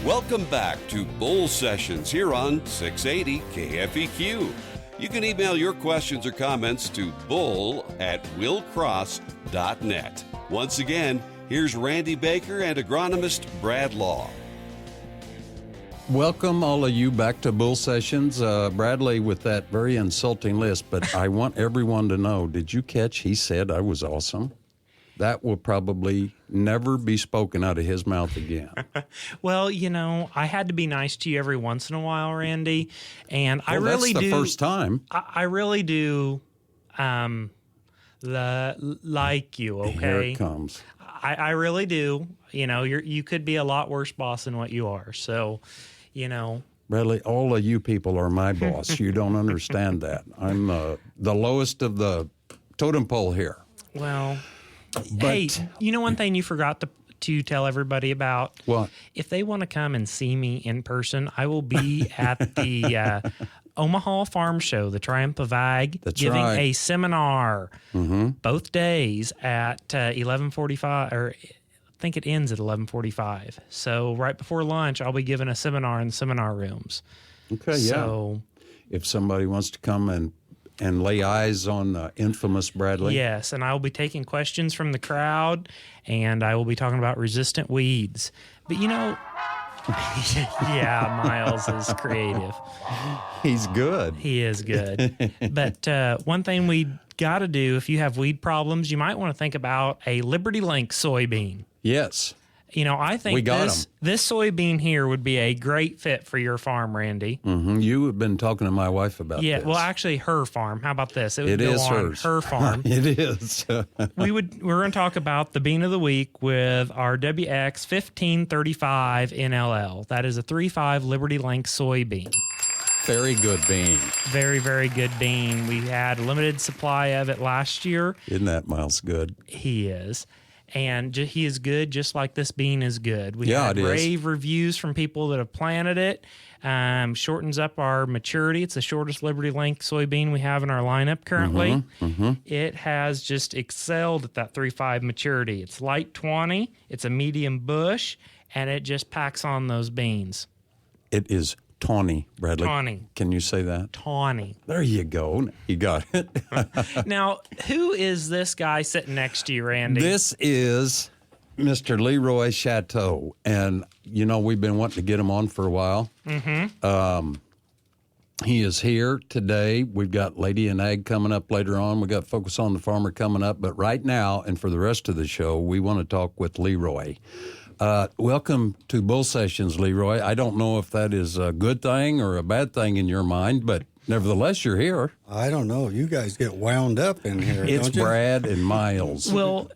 Welcome back to Bull Sessions here on 680 KFEQ. You can email your questions or comments to bull@willcross.net. Once again, here's Randy Baker and agronomist Brad Law. Welcome, all of you, back to Bull Sessions. Bradley with that very insulting list, but I want everyone to know, did you catch he said I was awesome? That will probably never be spoken out of his mouth again. Well, you know, I had to be nice to you every once in a while, Randy, and I really that's the first time. I really do like you, okay? Here it comes. I really do. You know, you could be a lot worse boss than what you are. So, you know. Bradley, all of you people are my boss. You don't understand that. I'm the lowest of the totem pole here. Well, hey, you know one thing you forgot to tell everybody about? What? If they want to come and see me in person, I will be at the Omaha Farm Show, the Triumph of Ag, giving a seminar both days at 11:45, or I think it ends at 11:45. So right before lunch, I'll be giving a seminar in the seminar rooms. Okay, so, if somebody wants to come and lay eyes on infamous Bradley. Yes, and I will be taking questions from the crowd, and I will be talking about resistant weeds. But, you know, yeah, Miles is creative. He's good. He is good. But one thing we got to do, if you have weed problems, you might want to think about a Liberty Link soybean. Yes. You know, I think this soybean here would be a great fit for your farm, Randy. Mm-hmm. You have been talking to my wife about this. Yeah, well, actually, her farm. How about this? It is hers. Her farm. It is. We're going to talk about the bean of the week with our WX 1535 NLL. That is a 3.5 Liberty Link soybean. Very good bean. Very, very good bean. We had a limited supply of it last year. Isn't that Miles good? He is. And he is good just like this bean is good. We had rave reviews from people that have planted it. Shortens up our maturity. It's the shortest Liberty Link soybean we have in our lineup currently. It has just excelled at that 3.5 maturity. It's light 20. It's a medium bush, and it just packs on those beans. It is tawny, Bradley. Tawny. Can you say that? Tawny. There you go. You got it. Now, who is this guy sitting next to you, Randy? This is Mr. Leroy Shatto. And, you know, we've been wanting to get him on for a while. He is here today. We've got Lady in Ag coming up later on. We've got Focus on the Farmer coming up. But right now, and for the rest of the show, we want to talk with Leroy. Welcome to Bull Sessions, Leroy. I don't know if that is a good thing or a bad thing in your mind, but nevertheless, you're here. I don't know. You guys get wound up in here, It's don't you? Brad and Miles. Well,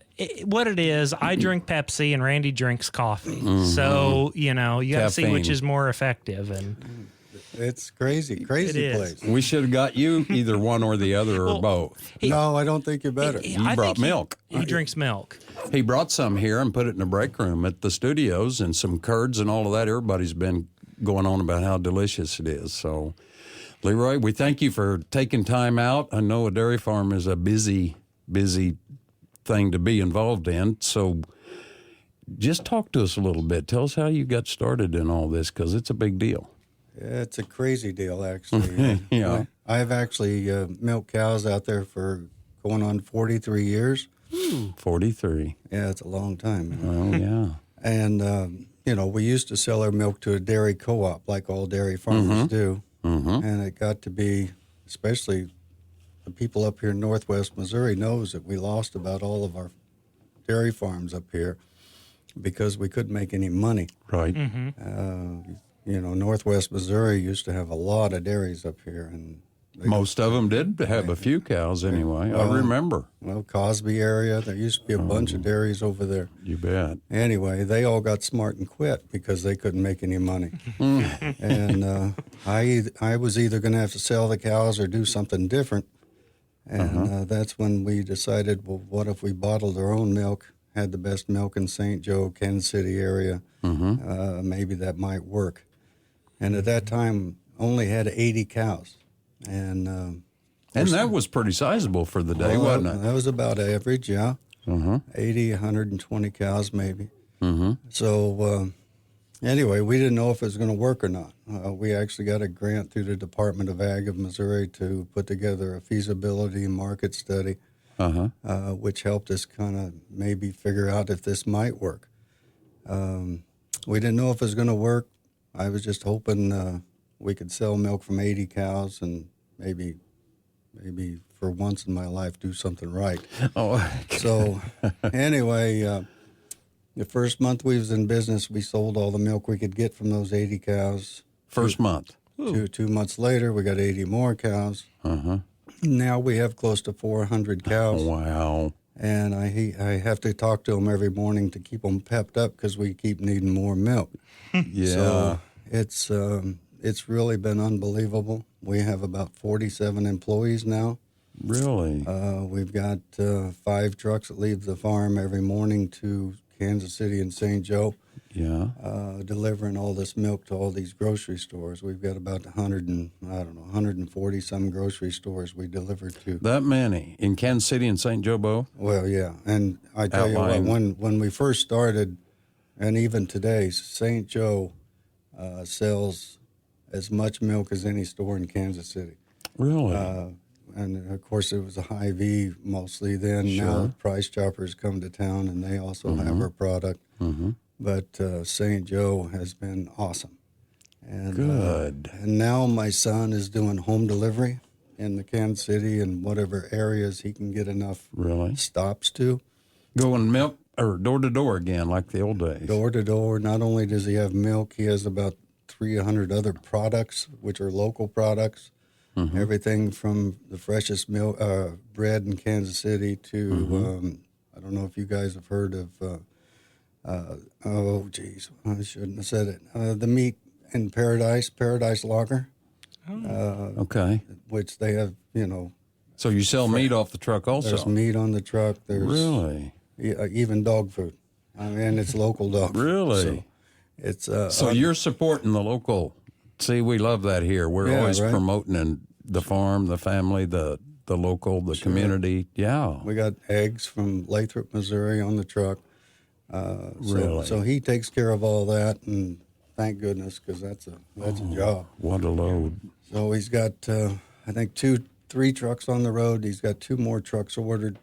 what it is, I drink Pepsi and Randy drinks coffee. So, you know, you got to see which is more effective. And it's crazy place. We should have got you either one or the other or both. No, I don't think you're better. You brought milk. He drinks milk. He brought some here and put it in the break room at the studios and some curds and all of that. Everybody's been going on about how delicious it is. So, Leroy, we thank you for taking time out. I know a dairy farm is a busy thing to be involved in. So just talk to us a little bit. Tell us how you got started in all this, because it's a big deal. Yeah, it's a crazy deal, actually. Yeah. I've actually milked cows out there for going on 43 years. 43. Yeah, it's a long time. Oh, yeah. And, you know, we used to sell our milk to a dairy co-op like all dairy farmers do. And it got to be, especially the people up here in northwest Missouri knows that we lost about all of our dairy farms up here because we couldn't make any money. Right. You know, northwest Missouri used to have a lot of dairies up here, and most of them did have a few cows anyway. I remember. Well, Cosby area, there used to be a bunch of dairies over there. You bet. Anyway, they all got smart and quit because they couldn't make any money. And I was either going to have to sell the cows or do something different. And that's when we decided, well, what if we bottled our own milk, had the best milk in St. Joe, Kansas City area? Maybe that might work. And at that time, only had 80 cows. And that was pretty sizable for the day, wasn't it? That was about average, yeah. 80, 120 cows maybe. So Anyway, we didn't know if it was going to work or not. We actually got a grant through the Department of Ag of Missouri to put together a feasibility and market study, which helped us kind of maybe figure out if this might work. We didn't know if it was going to work. I was just hoping we could sell milk from 80 cows and maybe for once in my life do something right. Oh, so anyway, the first month we was in business, we sold all the milk we could get from those 80 cows. First month. 2 months later, we got 80 more cows. Now we have close to 400 cows. Wow. And I have to talk to them every morning to keep them pepped up because we keep needing more milk. Yeah. So it's really been unbelievable. We have about 47 employees now. Really? We've got 5 trucks that leave the farm every morning to Kansas City and St. Joe. Yeah. Delivering all this milk to all these grocery stores. We've got about 140 some grocery stores we deliver to. That many in Kansas City and St. Joe Bo? Well, yeah. And I tell you what, when we first started, and even today, St. Joe sells as much milk as any store in Kansas City. Really? And, of course, it was a Hy-Vee mostly then. Sure. Now Price Choppers come to town, and they also have our product. But St. Joe has been awesome. And, Good. And now my son is doing home delivery in the Kansas City and whatever areas he can get enough stops to. Going milk or door to door again like the old days? Door to door. Not only does he have milk, he has about 300 other products, which are local products. Everything from the freshest milk, bread in Kansas City to, I don't know if you guys have heard of, oh, geez, I shouldn't have said it. The meat in Paradise Lager. Okay. Which they have, So you sell meat off the truck also? There's meat on the truck. There's really? Even dog food. I mean, it's local dog food. Really? So it's so you're supporting the local. See, we love that here. We're always promoting the farm, the family, the local, the community. Yeah. We got eggs from Lathrop, Missouri on the truck. Really? So he takes care of all that, and thank goodness, because that's a job. What a load. So he's got, I think, 3 trucks on the road. He's got 2 more trucks ordered.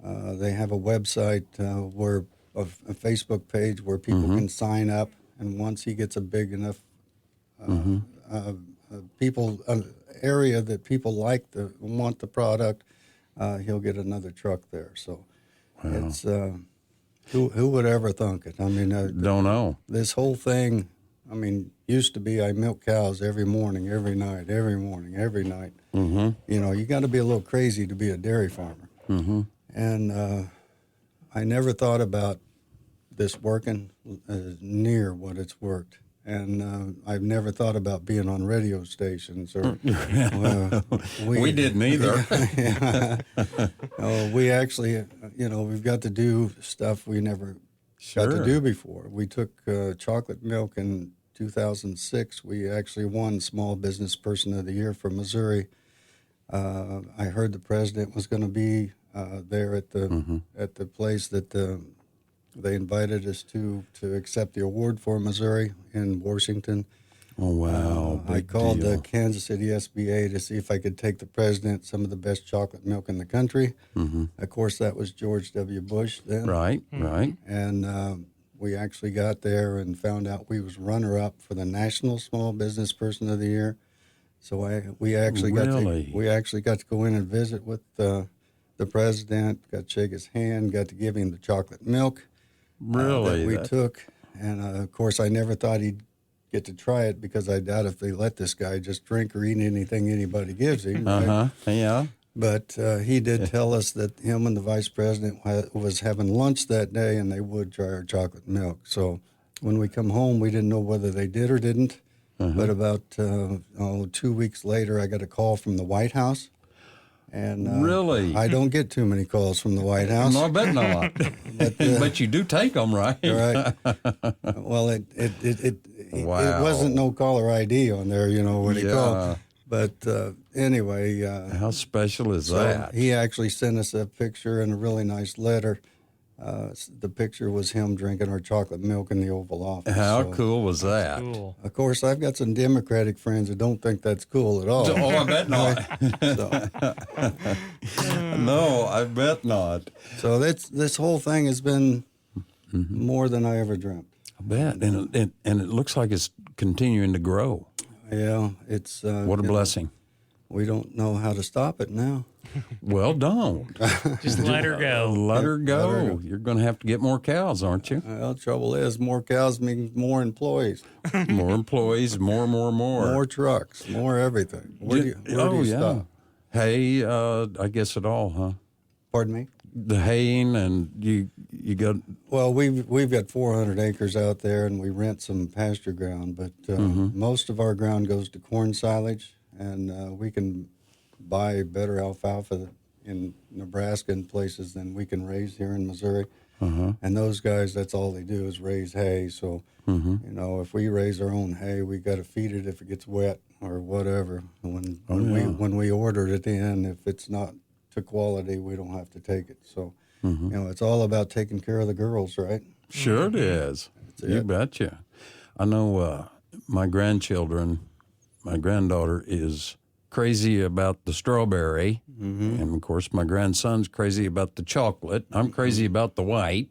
They have a website where a Facebook page where people can sign up, and once he gets a big enough area that people want the product, he'll get another truck there. So it's who would ever thunk it? I mean, don't know. This whole thing. I mean, used to be I milk cows every morning, every night, every morning, every night. You got to be a little crazy to be a dairy farmer. And I never thought about this working near what it's worked. And I've never thought about being on radio stations. Or we didn't either. We actually, we've got to do stuff we never got to do before. We took chocolate milk in 2006. We actually won Small Business Person of the Year for Missouri. I heard the president was going to be there at the place that they invited us to accept the award for Missouri in Washington. Oh, wow. I called the Kansas City SBA to see if I could take the president some of the best chocolate milk in the country. Of course, that was George W. Bush then. Right. And we actually got there and found out we was runner-up for the National Small Business Person of the Year. So we actually got to go in and visit with the president, got to shake his hand, got to give him the chocolate milk. Really? That we took. And, of course, I never thought he'd get to try it because I doubt if they let this guy just drink or eat anything anybody gives him. Right? Yeah. But he did tell us that him and the vice president was having lunch that day, and they would try our chocolate milk. So when we come home, we didn't know whether they did or didn't. But about 2 weeks later, I got a call from the White House. And really? I don't get too many calls from the White House. No, I bet not. But you do take them, right? Right. Well, it wasn't no caller ID on there, when he called. But anyway. How special is that? He actually sent us a picture and a really nice letter The picture was him drinking our chocolate milk in the Oval Office. How cool was that? Cool. Of course, I've got some Democratic friends who don't think that's cool at all. Oh, I bet not. So, No, I bet not. so this whole thing has been more than I ever dreamt. I bet, and it looks like it's continuing to grow. Yeah, it's What a blessing. We don't know how to stop it now. Well, don't. Just let her go. Let her go. let her go. You're going to have to get more cows, aren't you? Well, the trouble is, more cows mean more employees, More employees, more. more trucks, more everything. Where do you stop? Hay, I guess it all, huh? Pardon me? The haying, and you got. Well, we've got 400 acres out there, and we rent some pasture ground, but most of our ground goes to corn silage, and we can buy better alfalfa in Nebraska and places than we can raise here in Missouri. And those guys, that's all they do is raise hay. So, you know, if we raise our own hay, we got to feed it if it gets wet or whatever. When we order it in, if it's not to quality, we don't have to take it. So, you know, it's all about taking care of the girls, right? Sure it is. You betcha. I know my grandchildren, my granddaughter is crazy about the strawberry. And, of course, my grandson's crazy about the chocolate. I'm crazy about the white.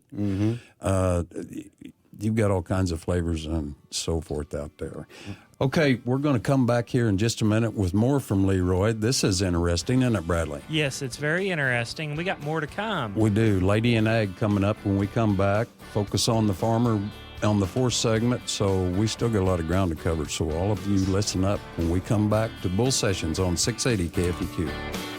You've got all kinds of flavors and so forth out there. Okay, we're going to come back here in just a minute with more from Leroy. This is interesting, isn't it, Bradley? Yes, it's very interesting. We got more to come. We do. Lady and Ag coming up when we come back. Focus on the farmer on the fourth segment, so we still got a lot of ground to cover. So all of you listen up when we come back to Bull Sessions on 680 KFEQ.